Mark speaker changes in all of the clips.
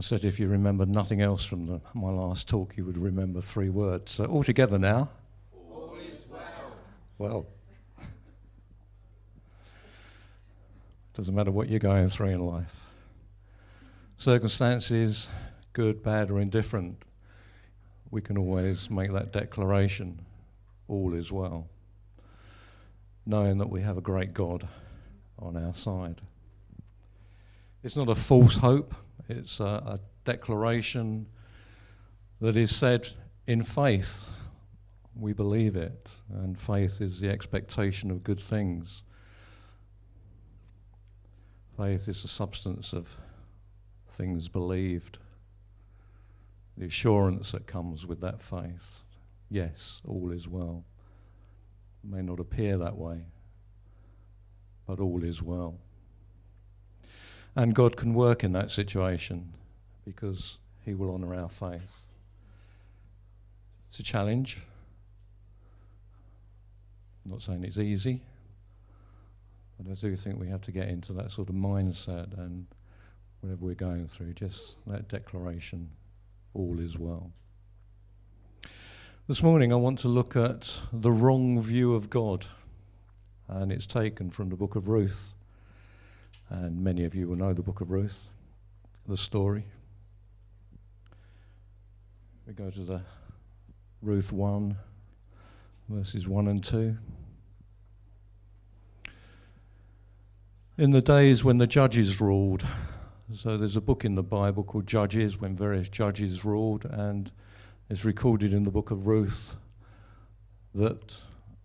Speaker 1: I said if you remembered nothing else from my last talk, you would remember 3 words. So all together now.
Speaker 2: All is well.
Speaker 1: Well, doesn't matter what you're going through in life. Circumstances, good, bad, or indifferent, we can always make that declaration, all is well, knowing that we have a great God on our side. It's not a false hope, it's a declaration that is said in faith. We believe it, and faith is the expectation of good things. Faith is the substance of things believed, the assurance that comes with that faith. Yes, all is well. It may not appear that way, but all is well. And God can work in that situation because he will honour our faith. It's a challenge. I'm not saying it's easy, but I do think we have to get into that sort of mindset, and whatever we're going through, just that declaration, all is well. This morning I want to look at the wrong view of God, and it's taken from the book of Ruth. And many of you will know the book of Ruth, the story. We go to the Ruth 1, verses 1 and 2. In the days when the judges ruled, so there's a book in the Bible called Judges, when various judges ruled, and it's recorded in the book of Ruth that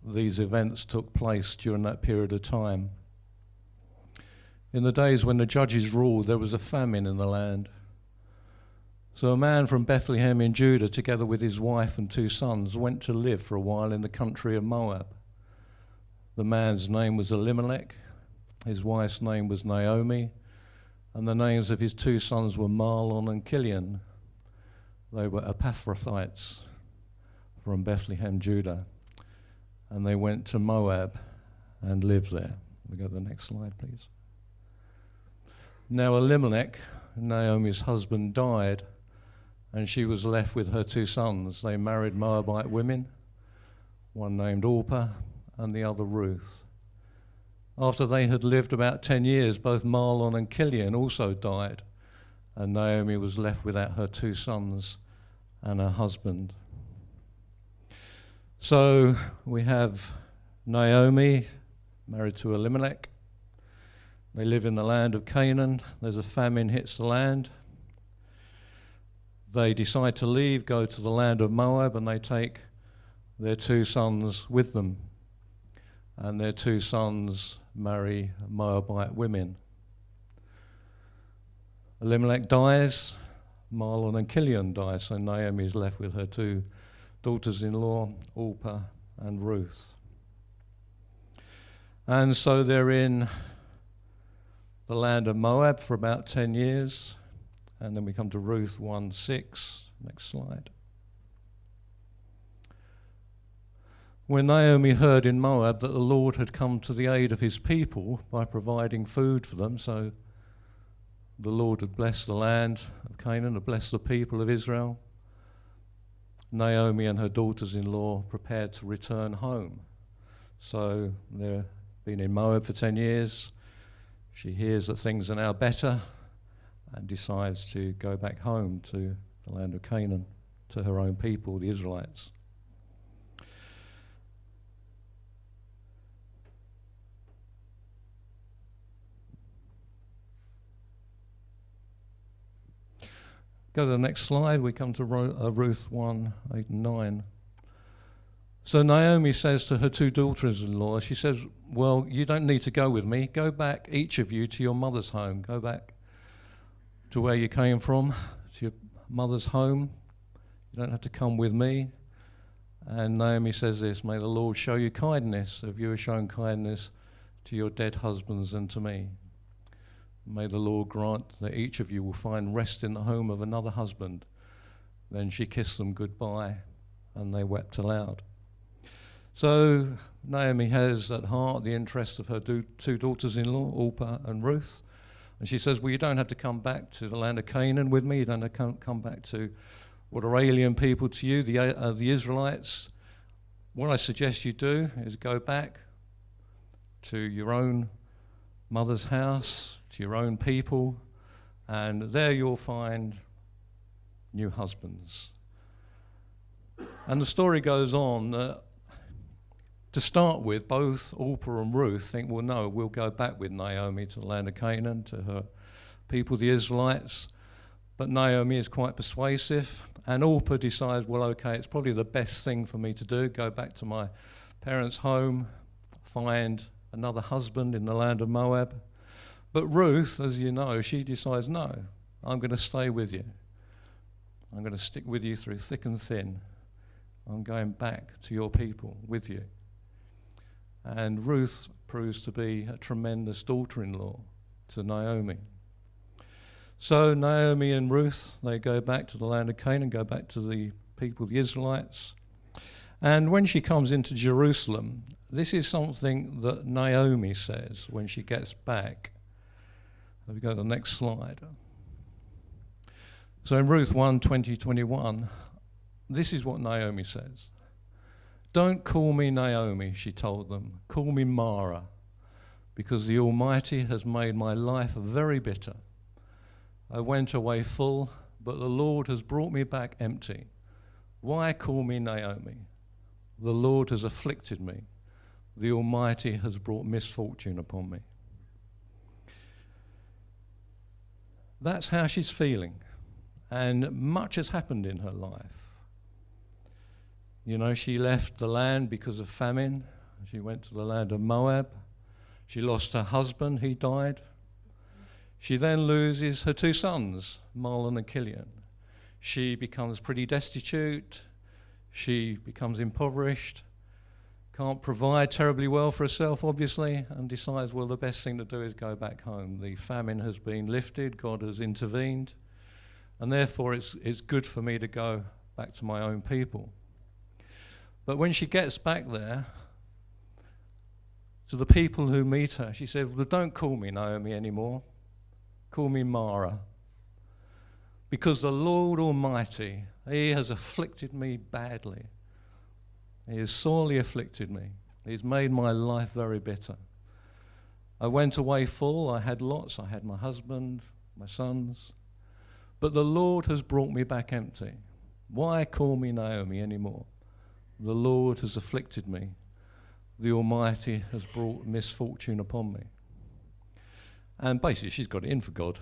Speaker 1: these events took place during that period of time. In the days when the judges ruled, there was a famine in the land. So a man from Bethlehem in Judah, together with his wife and 2 sons, went to live for a while in the country of Moab. The man's name was Elimelech, his wife's name was Naomi, and the names of his 2 sons were Mahlon and Chilion. They were Epaphrathites from Bethlehem, Judah, and they went to Moab and lived there. We go to the next slide, please. Now Elimelech, Naomi's husband, died, and she was left with her 2 sons. They married Moabite women, one named Orpah and the other Ruth. After they had lived about 10 years, both Mahlon and Chilion also died, and Naomi was left without her 2 sons and her husband. So we have Naomi married to Elimelech. They live in the land of Canaan. There's a famine hits the land. They decide to leave, go to the land of Moab, and they take their 2 sons with them. And their 2 sons marry Moabite women. Elimelech dies, Mahlon and Chilion die, so Naomi is left with her 2 daughters-in-law, Orpah and Ruth. And so they're in the land of Moab for about 10 years, and then we come to Ruth 1:6. Next slide. When Naomi heard in Moab that the Lord had come to the aid of his people by providing food for them, so the Lord had blessed the land of Canaan, had blessed the people of Israel, Naomi and her daughters-in-law prepared to return home. So they've been in Moab for 10 years. She hears that things are now better and decides to go back home to the land of Canaan, to her own people, the Israelites. Go to the next slide. We come to Ruth 1:8 and 9. So Naomi says to her 2 daughters-in-law, she says, well, you don't need to go with me. Go back, each of you, to your mother's home. Go back to where you came from, to your mother's home. You don't have to come with me. And Naomi says this, may the Lord show you kindness, if you have shown kindness to your dead husbands and to me. May the Lord grant that each of you will find rest in the home of another husband. Then she kissed them goodbye, and they wept aloud. So Naomi has at heart the interests of her 2 daughters-in-law, Orpah and Ruth, And she says, well, you don't have to come back to the land of Canaan with me. You don't have to come back to what are alien people to you, the Israelites. What I suggest you do is go back to your own mother's house, to your own people, and there you'll find new husbands. And the story goes on that, to start with, both Orpah and Ruth think, well, no, we'll go back with Naomi to the land of Canaan, to her people, the Israelites. But Naomi is quite persuasive, and Orpah decides, well, okay, it's probably the best thing for me to do, go back to my parents' home, find another husband in the land of Moab. But Ruth, as you know, she decides, no, I'm going to stay with you. I'm going to stick with you through thick and thin. I'm going back to your people with you. And Ruth proves to be a tremendous daughter-in-law to Naomi. So Naomi and Ruth, they go back to the land of Canaan, go back to the people, the Israelites. And when she comes into Jerusalem, this is something that Naomi says when she gets back. Let me go to the next slide. So in Ruth 1, 20, 21, this is what Naomi says. Don't call me Naomi, she told them. Call me Mara, because the Almighty has made my life very bitter. I went away full, but the Lord has brought me back empty. Why call me Naomi? The Lord has afflicted me. The Almighty has brought misfortune upon me. That's how she's feeling. And much has happened in her life. You know, she left the land because of famine. She went to the land of Moab. She lost her husband, he died. She then loses her two sons, Mahlon and Chilion. She becomes pretty destitute. She becomes impoverished, can't provide terribly well for herself, obviously, and decides, well, the best thing to do is go back home. The famine has been lifted, God has intervened, and therefore it's good for me to go back to my own people. But when she gets back there, to the people who meet her, she said, well, don't call me Naomi anymore. Call me Mara. Because the Lord Almighty, He has afflicted me badly. He has sorely afflicted me. He's made my life very bitter. I went away full. I had lots. I had my husband, my sons. But the Lord has brought me back empty. Why call me Naomi anymore? The Lord has afflicted me. The Almighty has brought misfortune upon me. And basically, she's got it in for God.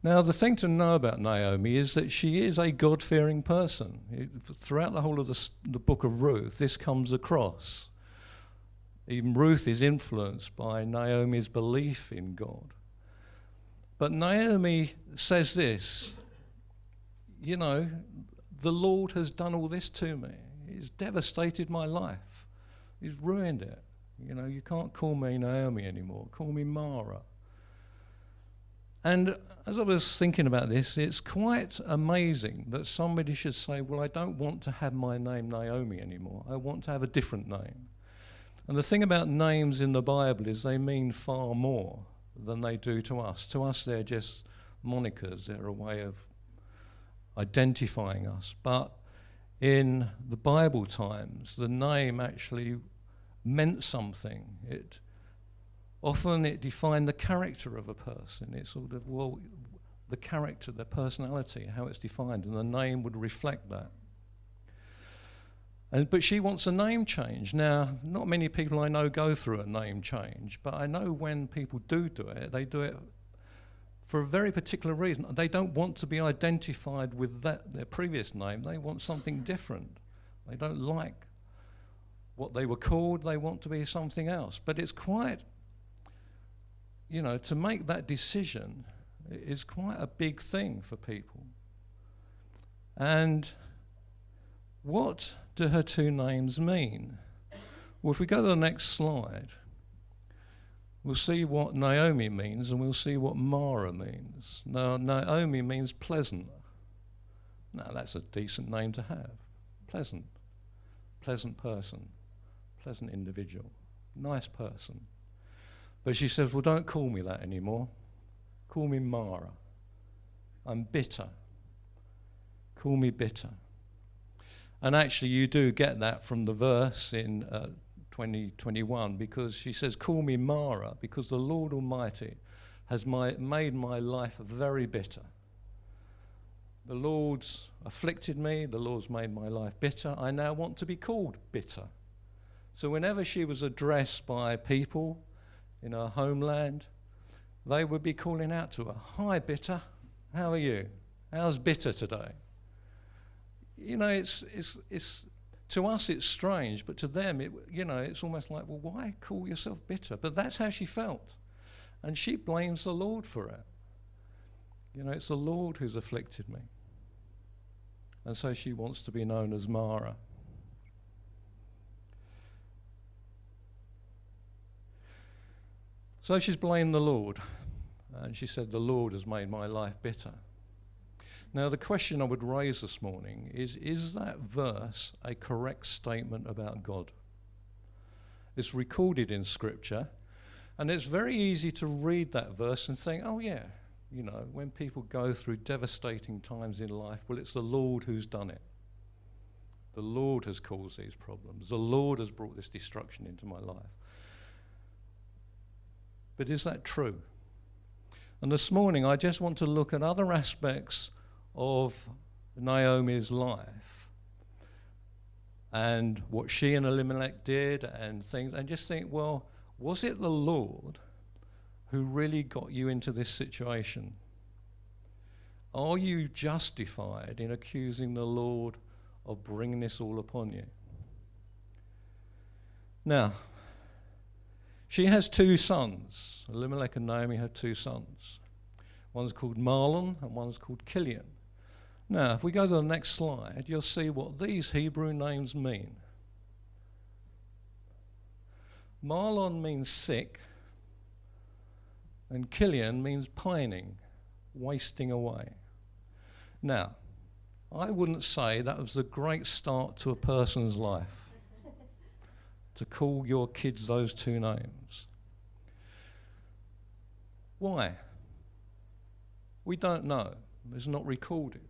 Speaker 1: Now, the thing to know about Naomi is that she is a God-fearing person. Throughout the whole of the book of Ruth, this comes across. Even Ruth is influenced by Naomi's belief in God. But Naomi says this, you know, the Lord has done all this to me. He's devastated my life. He's ruined it. You know, you can't call me Naomi anymore. Call me Mara. And as I was thinking about this, it's quite amazing that somebody should say, well, I don't want to have my name Naomi anymore. I want to have a different name. And the thing about names in the Bible is they mean far more than they do to us. To us, they're just monikers. They're a way of identifying us. But in the Bible times, the name actually meant something. Often it defined the character of a person. It's sort of, well, the character, their personality, how it's defined, and the name would reflect that. But she wants a name change. Now, not many people I know go through a name change, but I know when people do it, they do it for a very particular reason. They don't want to be identified with their previous name. They want something different. They don't like what they were called. They want to be something else. But it's quite, you know, to make that decision is quite a big thing for people. And what do her two names mean? Well, if we go to the next slide, we'll see what Naomi means and we'll see what Mara means. Now, Naomi means pleasant. Now, that's a decent name to have. Pleasant. Pleasant person. Pleasant individual. Nice person. But she says, well, don't call me that anymore. Call me Mara. I'm bitter. Call me bitter. And actually, you do get that from the verse in 2021, because she says, call me Mara, because the Lord Almighty has made my life very bitter. The Lord's afflicted me, the Lord's made my life bitter. I now want to be called bitter. So whenever she was addressed by people in her homeland, they would be calling out to her, hi bitter, how are you? How's bitter today? You know, it's to us it's strange, but to them, it's almost like, well, why call yourself bitter? But that's how she felt. And she blames the Lord for it. You know, it's the Lord who's afflicted me. And so she wants to be known as Mara. So she's blamed the Lord. And she said, the Lord has made my life bitter. Now, the question I would raise this morning is that verse a correct statement about God? It's recorded in Scripture, and it's very easy to read that verse and think, oh yeah, you know, when people go through devastating times in life, well, it's the Lord who's done it. The Lord has caused these problems. The Lord has brought this destruction into my life. But is that true? And this morning, I just want to look at other aspects of Naomi's life and what she and Elimelech did and things, and just think, well, was it the Lord who really got you into this situation? Are you justified in accusing the Lord of bringing this all upon you? Now, she has two sons. Elimelech and Naomi had two sons. One's called Mahlon and one's called Kilian. Now, if we go to the next slide, you'll see what these Hebrew names mean. Mahlon means sick, and Kilian means pining, wasting away. Now, I wouldn't say that was a great start to a person's life, to call your kids those two names. Why? We don't know. It's not recorded.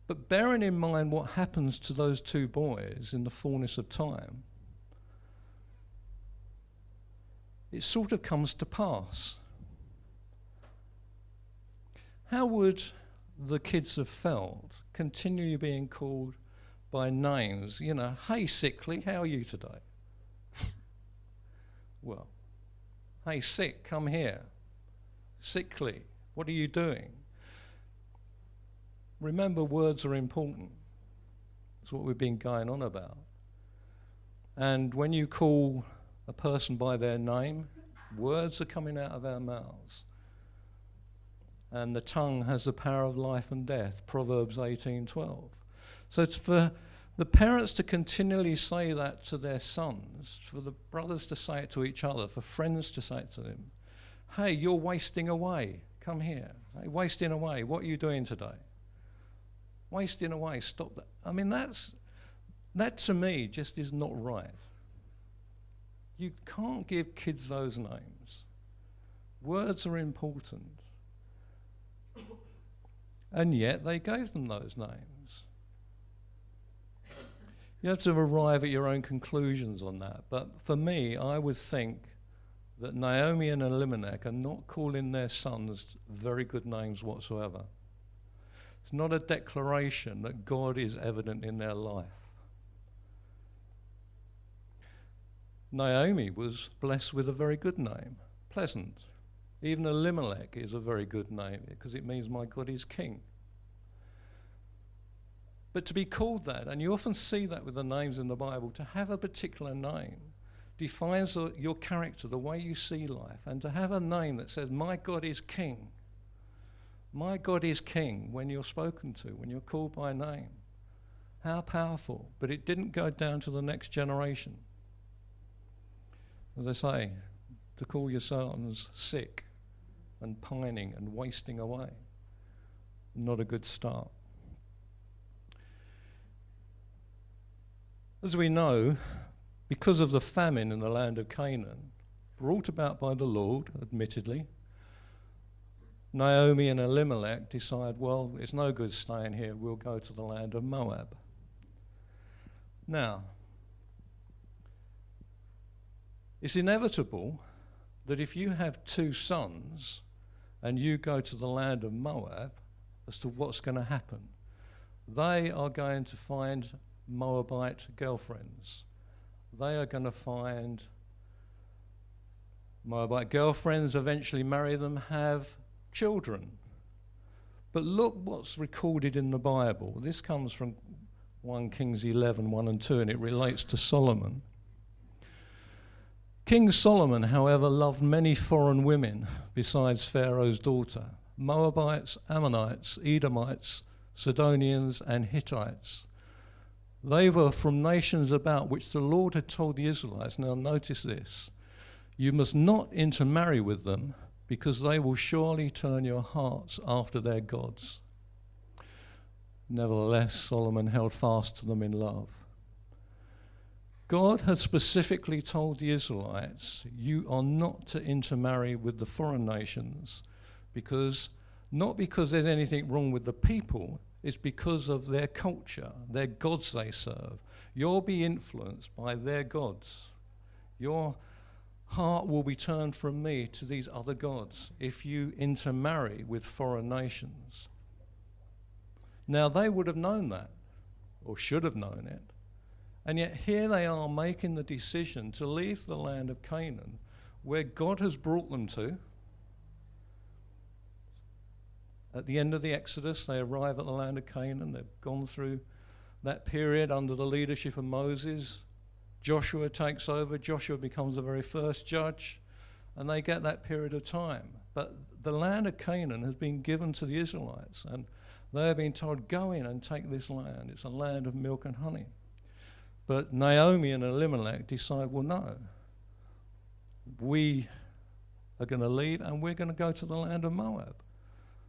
Speaker 1: But bearing in mind what happens to those two boys in the fullness of time, it sort of comes to pass. How would the kids have felt continually being called by names? You know, hey sickly, how are you today? Well, hey sick, come here. Sickly, what are you doing? Remember, words are important. That's what we've been going on about. And when you call a person by their name, words are coming out of our mouths. And the tongue has the power of life and death, Proverbs 18:12. So it's for the parents to continually say that to their sons, for the brothers to say it to each other, for friends to say it to them. Hey, you're wasting away. Come here. Hey, wasting away. What are you doing today? Wasting away. Stop that. I mean, that to me just is not right. You can't give kids those names. Words are important. And yet they gave them those names. You have to arrive at your own conclusions on that. But for me, I would think that Naomi and Elimelech are not calling their sons very good names whatsoever. It's not a declaration that God is evident in their life. Naomi was blessed with a very good name, pleasant. Even Elimelech is a very good name because it means my God is king. But to be called that, and you often see that with the names in the Bible, to have a particular name defines your character, the way you see life, and to have a name that says, my God is king. My God is king when you're spoken to, when you're called by name. How powerful. But it didn't go down to the next generation. As I say, to call your sons sick and pining and wasting away, not a good start. As we know, because of the famine in the land of Canaan, brought about by the Lord, admittedly, Naomi and Elimelech decide, well, it's no good staying here, we'll go to the land of Moab. Now, it's inevitable that if you have two sons and you go to the land of Moab, as to what's going to happen. They are going to find Moabite girlfriends. They are going to find Moabite girlfriends, eventually marry them, have children. But look what's recorded in the Bible. This comes from 1 Kings 11, 1 and 2, and it relates to Solomon. King Solomon, however, loved many foreign women besides Pharaoh's daughter, Moabites, Ammonites, Edomites, Sidonians, and Hittites. They were from nations about which the Lord had told the Israelites, now notice this, you must not intermarry with them, because they will surely turn your hearts after their gods. Nevertheless, Solomon held fast to them in love. God had specifically told the Israelites, you are not to intermarry with the foreign nations, not because there's anything wrong with the people, it's because of their culture, their gods they serve. You'll be influenced by their gods. Your heart will be turned from me to these other gods if you intermarry with foreign nations. Now they would have known that, or should have known it, and yet here they are making the decision to leave the land of Canaan, where God has brought them to. At the end of the Exodus, they arrive at the land of Canaan. They've gone through that period under the leadership of Moses. Joshua takes over. Joshua becomes the very first judge, and they get that period of time. But the land of Canaan has been given to the Israelites, and they have been told, go in and take this land. It's a land of milk and honey. But Naomi and Elimelech decide, well, no. We are going to leave, and we're going to go to the land of Moab.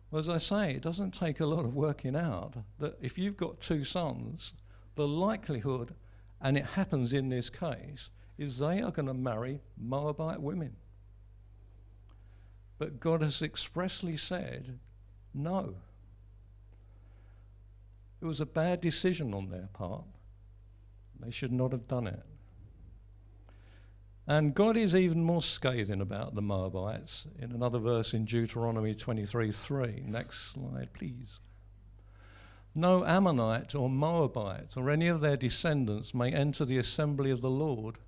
Speaker 1: Well, as I say, it doesn't take a lot of working out that if you've got two sons, the likelihood, and it happens in this case, is they are going to marry Moabite women. But God has expressly said, no. It was a bad decision on their part. They should not have done it. And God is even more scathing about the Moabites in another verse in Deuteronomy 23:3. Next slide, please. No Ammonite or Moabite or any of their descendants may enter the assembly of the Lord,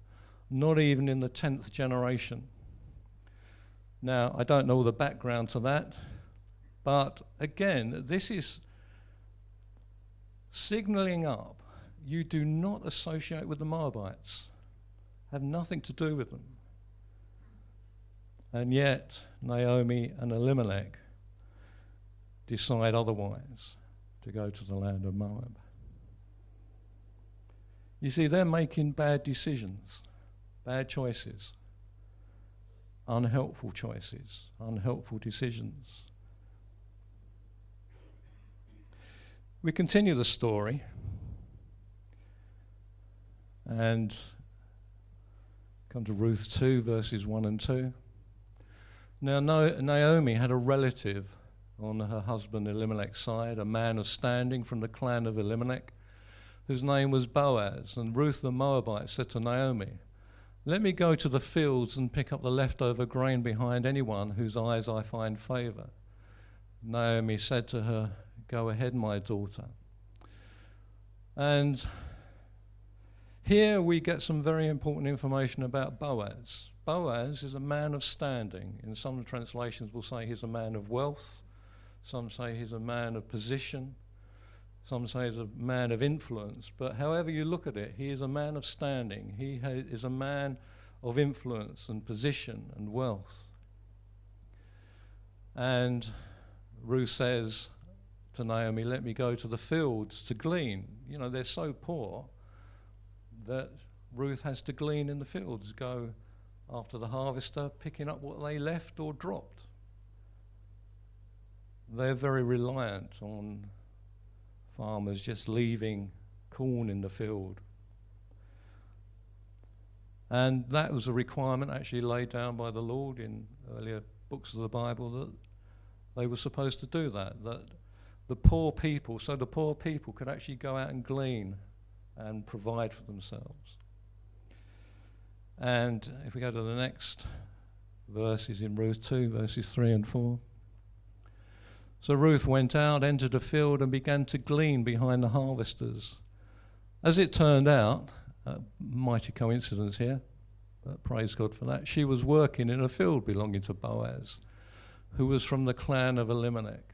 Speaker 1: not even in the 10th generation. Now, I don't know all the background to that, but again, this is signaling up, you do not associate with the Moabites. Have nothing to do with them. And yet, Naomi and Elimelech decide otherwise, to go to the land of Moab. You see, they're making bad decisions, bad choices, unhelpful choices, unhelpful decisions. We continue the story, and come to Ruth 2, verses 1 and 2. Now, Naomi had a relative on her husband Elimelech's side, a man of standing from the clan of Elimelech, whose name was Boaz. And Ruth the Moabite said to Naomi, let me go to the fields and pick up the leftover grain behind anyone whose eyes I find favor. Naomi said to her, go ahead, my daughter. And here we get some very important information about Boaz. Boaz is a man of standing. In some translations we'll say he's a man of wealth. Some say he's a man of position. Some say he's a man of influence. But however you look at it, he is a man of standing. He is a man of influence and position and wealth. And Ruth says to Naomi, let me go to the fields to glean. You know, they're so poor that Ruth has to glean in the fields, go after the harvester, picking up what they left or dropped. They're very reliant on farmers just leaving corn in the field. And that was a requirement actually laid down by the Lord in earlier books of the Bible, that they were supposed to do that the poor people could actually go out and glean and provide for themselves. And if we go to the next verses in Ruth 2, verses 3 and 4. So Ruth went out, entered a field, and began to glean behind the harvesters. As it turned out, mighty coincidence here, but praise God for that, she was working in a field belonging to Boaz, who was from the clan of Elimelech.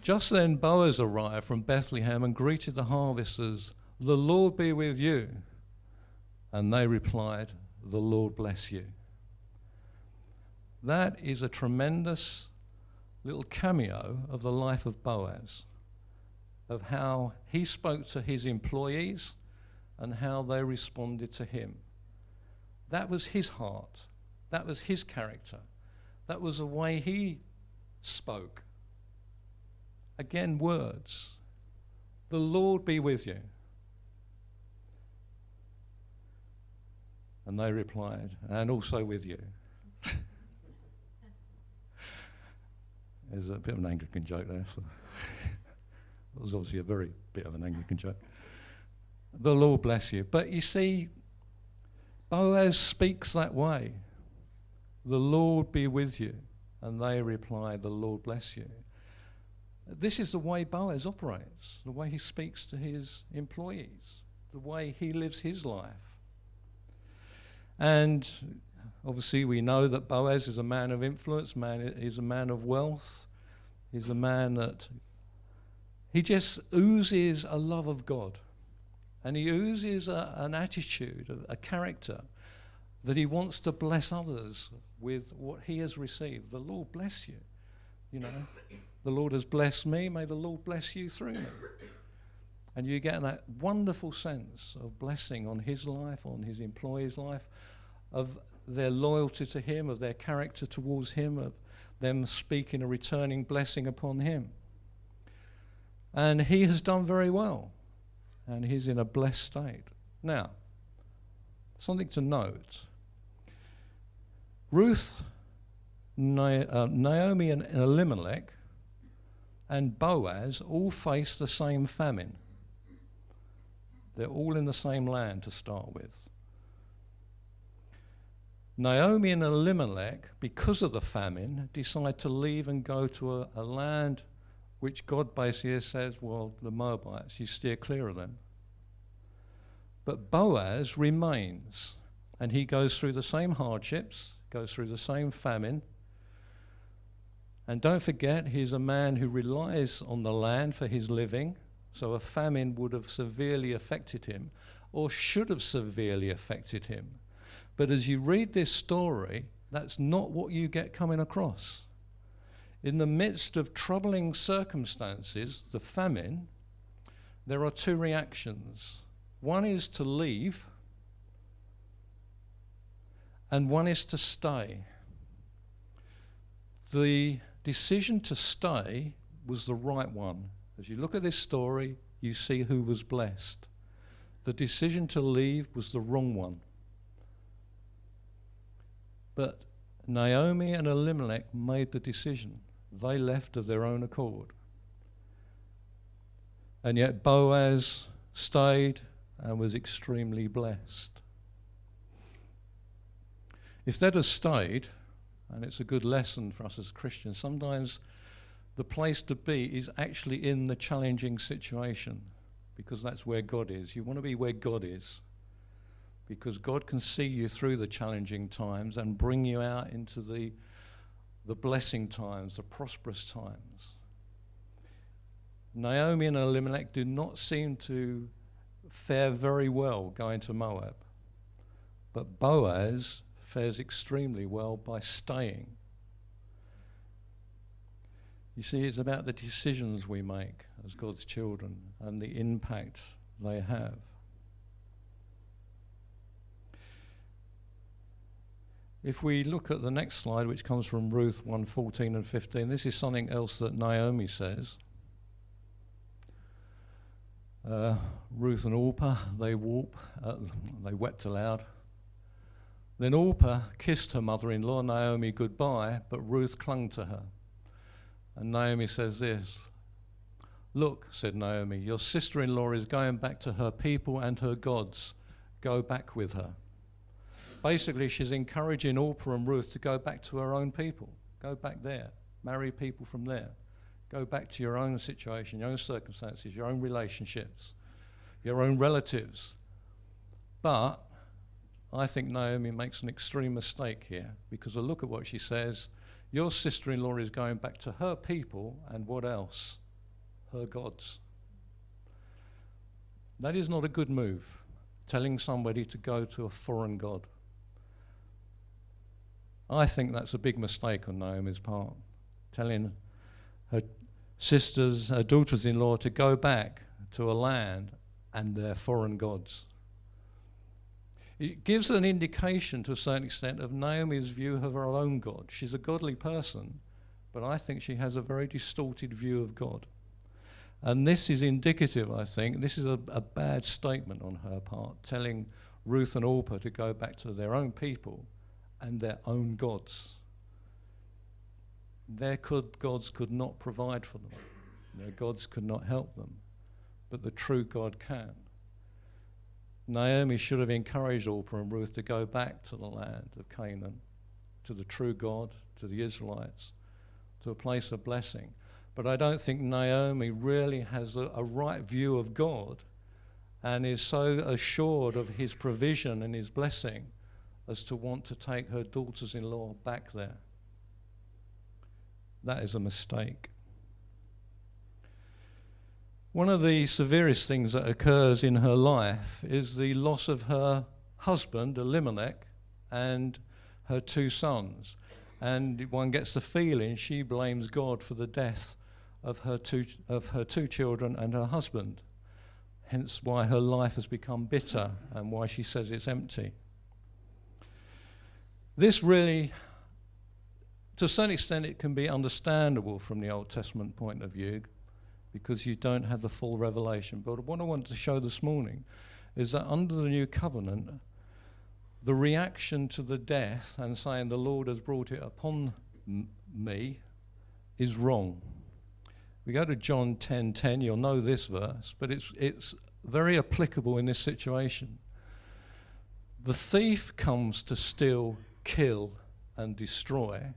Speaker 1: Just then Boaz arrived from Bethlehem and greeted the harvesters, "The Lord be with you." And they replied, "The Lord bless you." That is a tremendous little cameo of the life of Boaz, of how he spoke to his employees and how they responded to him. That was his heart. That was his character. That was the way he spoke. Again, words. "The Lord be with you." And they replied, "And also with you." There's a bit of an Anglican joke there. So it was obviously a very bit of an Anglican joke. "The Lord bless you." But you see, Boaz speaks that way. "The Lord be with you." And they reply, "The Lord bless you." This is the way Boaz operates, the way he speaks to his employees, the way he lives his life. And obviously we know that Boaz is a man of influence, he's a man of wealth, he's a man that he just oozes a love of God. And he oozes an attitude, a character, that he wants to bless others with what he has received. "The Lord bless you." You know, "The Lord has blessed me, may the Lord bless you through me." And you get that wonderful sense of blessing on his life, on his employees' life, of their loyalty to him, of their character towards him, of them speaking a returning blessing upon him. And he has done very well, and he's in a blessed state. Now, something to note. Ruth, Naomi and Elimelech and Boaz all face the same famine. They're all in the same land to start with. Naomi and Elimelech, because of the famine, decide to leave and go to a land which God basically says, well, the Moabites, you steer clear of them. But Boaz remains, and he goes through the same hardships, goes through the same famine. And don't forget, he's a man who relies on the land for his living, so a famine would have severely affected him, or should have severely affected him. But as you read this story, that's not what you get coming across. In the midst of troubling circumstances, the famine, there are two reactions. One is to leave, and one is to stay. The decision to stay was the right one. As you look at this story, you see who was blessed. The decision to leave was the wrong one. But Naomi and Elimelech made the decision. They left of their own accord. And yet Boaz stayed and was extremely blessed. If they'd have stayed, and it's a good lesson for us as Christians, sometimes the place to be is actually in the challenging situation, because that's where God is. You want to be where God is, because God can see you through the challenging times and bring you out into the blessing times, the prosperous times. Naomi and Elimelech do not seem to fare very well going to Moab, but Boaz fares extremely well by staying. You see, it's about the decisions we make as God's children and the impact they have. If we look at the next slide, which comes from Ruth 1:14 and 15, this is something else that Naomi says. Ruth and Orpah, they wept aloud. Then Orpah kissed her mother-in-law, Naomi, goodbye, but Ruth clung to her. And Naomi says this, "Look," said Naomi, "your sister-in-law is going back to her people and her gods. Go back with her." Basically, she's encouraging Orpah and Ruth to go back to her own people. Go back there. Marry people from there. Go back to your own situation, your own circumstances, your own relationships, your own relatives. But I think Naomi makes an extreme mistake here, because I look at what she says. Your sister-in-law is going back to her people, and what else? Her gods. That is not a good move, telling somebody to go to a foreign god. I think that's a big mistake on Naomi's part, telling her sisters, her daughters-in-law, to go back to a land and their foreign gods. It gives an indication to a certain extent of Naomi's view of her own God. She's a godly person, but I think she has a very distorted view of God. And this is indicative, I think, this is a bad statement on her part, telling Ruth and Orpah to go back to their own people and their own gods. Their gods could not provide for them. Their gods could not help them, but the true God can. Naomi should have encouraged Orpah and Ruth to go back to the land of Canaan, to the true God, to the Israelites, to a place of blessing. But I don't think Naomi really has a right view of God and is so assured of his provision and his blessing as to want to take her daughters-in-law back there. That is a mistake. One of the severest things that occurs in her life is the loss of her husband, Elimelech, and her two sons. And one gets the feeling she blames God for the death of her two children and her husband. Hence why her life has become bitter and why she says it's empty. This really, to a certain extent, it can be understandable from the Old Testament point of view, because you don't have the full revelation. But what I wanted to show this morning is that under the new covenant, the reaction to the death and saying the Lord has brought it upon me is wrong. We go to John 10:10, you'll know this verse, but it's very applicable in this situation. The thief comes to steal, kill, and destroy.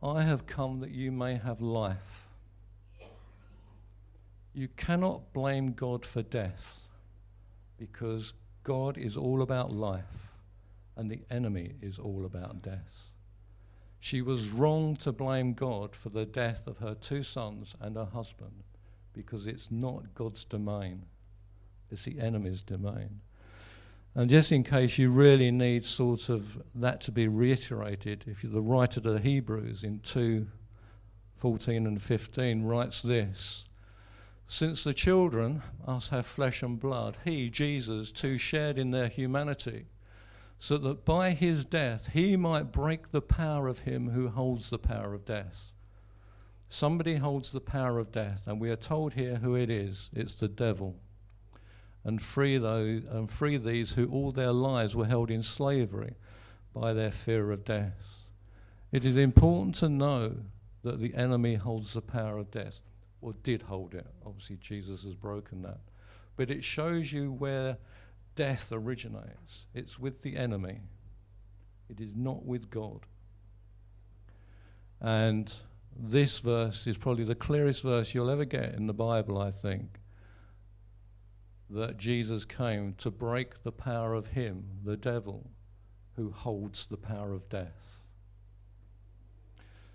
Speaker 1: I have come that you may have life. You cannot blame God for death, because God is all about life and the enemy is all about death. She was wrong to blame God for the death of her two sons and her husband, because it's not God's domain, it's the enemy's domain. And just in case you really need sort of that to be reiterated, if you're the writer to the Hebrews in 2:14 and 15 writes this: "Since the children, us, have flesh and blood, he, Jesus, too shared in their humanity, so that by his death he might break the power of him who holds the power of death." Somebody holds the power of death, and we are told here who it is. It's the devil. And free these who all their lives were held in slavery by their fear of death. It is important to know that the enemy holds the power of death, or did hold it. Obviously Jesus has broken that. But it shows you where death originates. It's with the enemy. It is not with God. And this verse is probably the clearest verse you'll ever get in the Bible, I think, that Jesus came to break the power of him, the devil, who holds the power of death.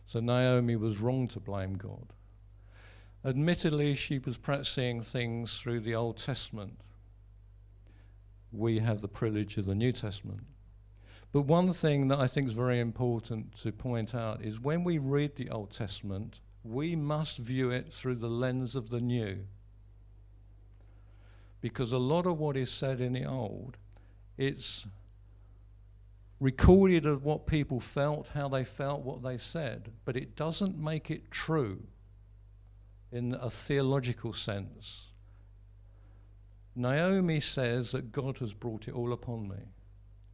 Speaker 1: So Naomi was wrong to blame God. Admittedly, she was perhaps seeing things through the Old Testament. We have the privilege of the New Testament. But one thing that I think is very important to point out is when we read the Old Testament, we must view it through the lens of the New. Because a lot of what is said in the Old, it's recorded of what people felt, how they felt, what they said, but it doesn't make it true in a theological sense. Naomi says that God has brought it all upon me.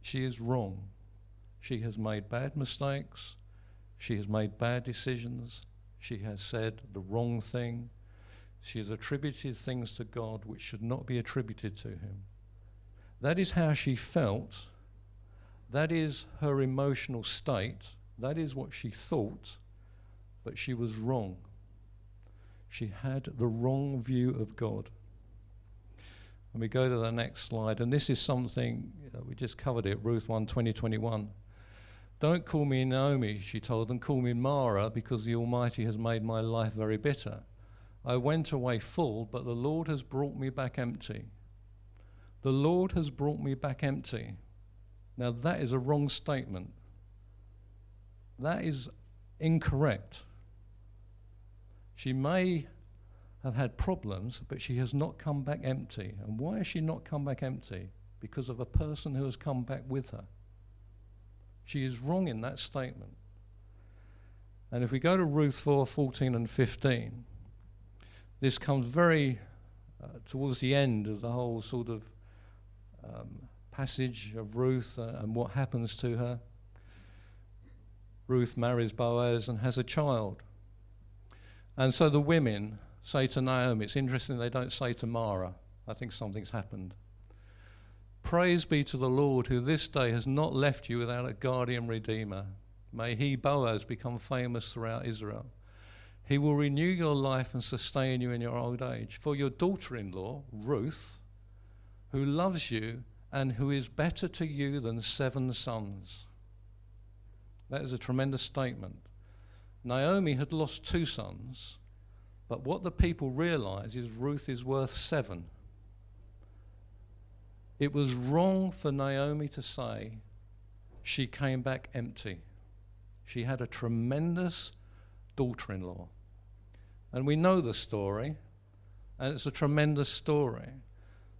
Speaker 1: She is wrong. She has made bad mistakes. She has made bad decisions. She has said the wrong thing. She has attributed things to God which should not be attributed to him. That is how she felt. That is her emotional state. That is what she thought, but she was wrong. She had the wrong view of God. And we go to the next slide, and this is something, we just covered it, Ruth 1:20-21. Don't call me Naomi, she told them, call me Mara, because the Almighty has made my life very bitter. I went away full, but the Lord has brought me back empty. The Lord has brought me back empty. Now that is a wrong statement. That is incorrect. She may have had problems, but she has not come back empty. And why has she not come back empty? Because of a person who has come back with her. She is wrong in that statement. And if we go to Ruth 4:14 and 15, this comes very towards the end of the whole sort of passage of Ruth and what happens to her. Ruth marries Boaz and has a child. And so the women say to Naomi, it's interesting they don't say to Mara, I think something's happened. Praise be to the Lord who this day has not left you without a guardian redeemer. May he, Boaz, become famous throughout Israel. He will renew your life and sustain you in your old age. For your daughter-in-law, Ruth, who loves you and who is better to you than 7 sons. That is a tremendous statement. Naomi had lost 2 sons, but what the people realize is Ruth is worth 7. It was wrong for Naomi to say she came back empty. She had a tremendous daughter-in-law. And we know the story, and it's a tremendous story.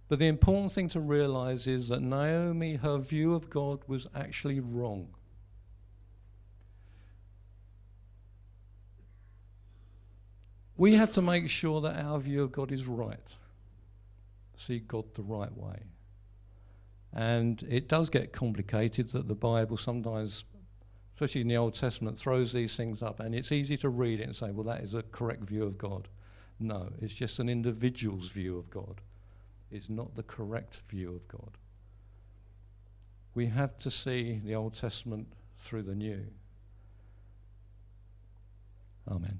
Speaker 1: But the important thing to realize is that Naomi, her view of God was actually wrong. We have to make sure that our view of God is right. See God the right way. And it does get complicated that the Bible sometimes, especially in the Old Testament, throws these things up, and it's easy to read it and say, well, that is a correct view of God. No, it's just an individual's view of God. It's not the correct view of God. We have to see the Old Testament through the New. Amen.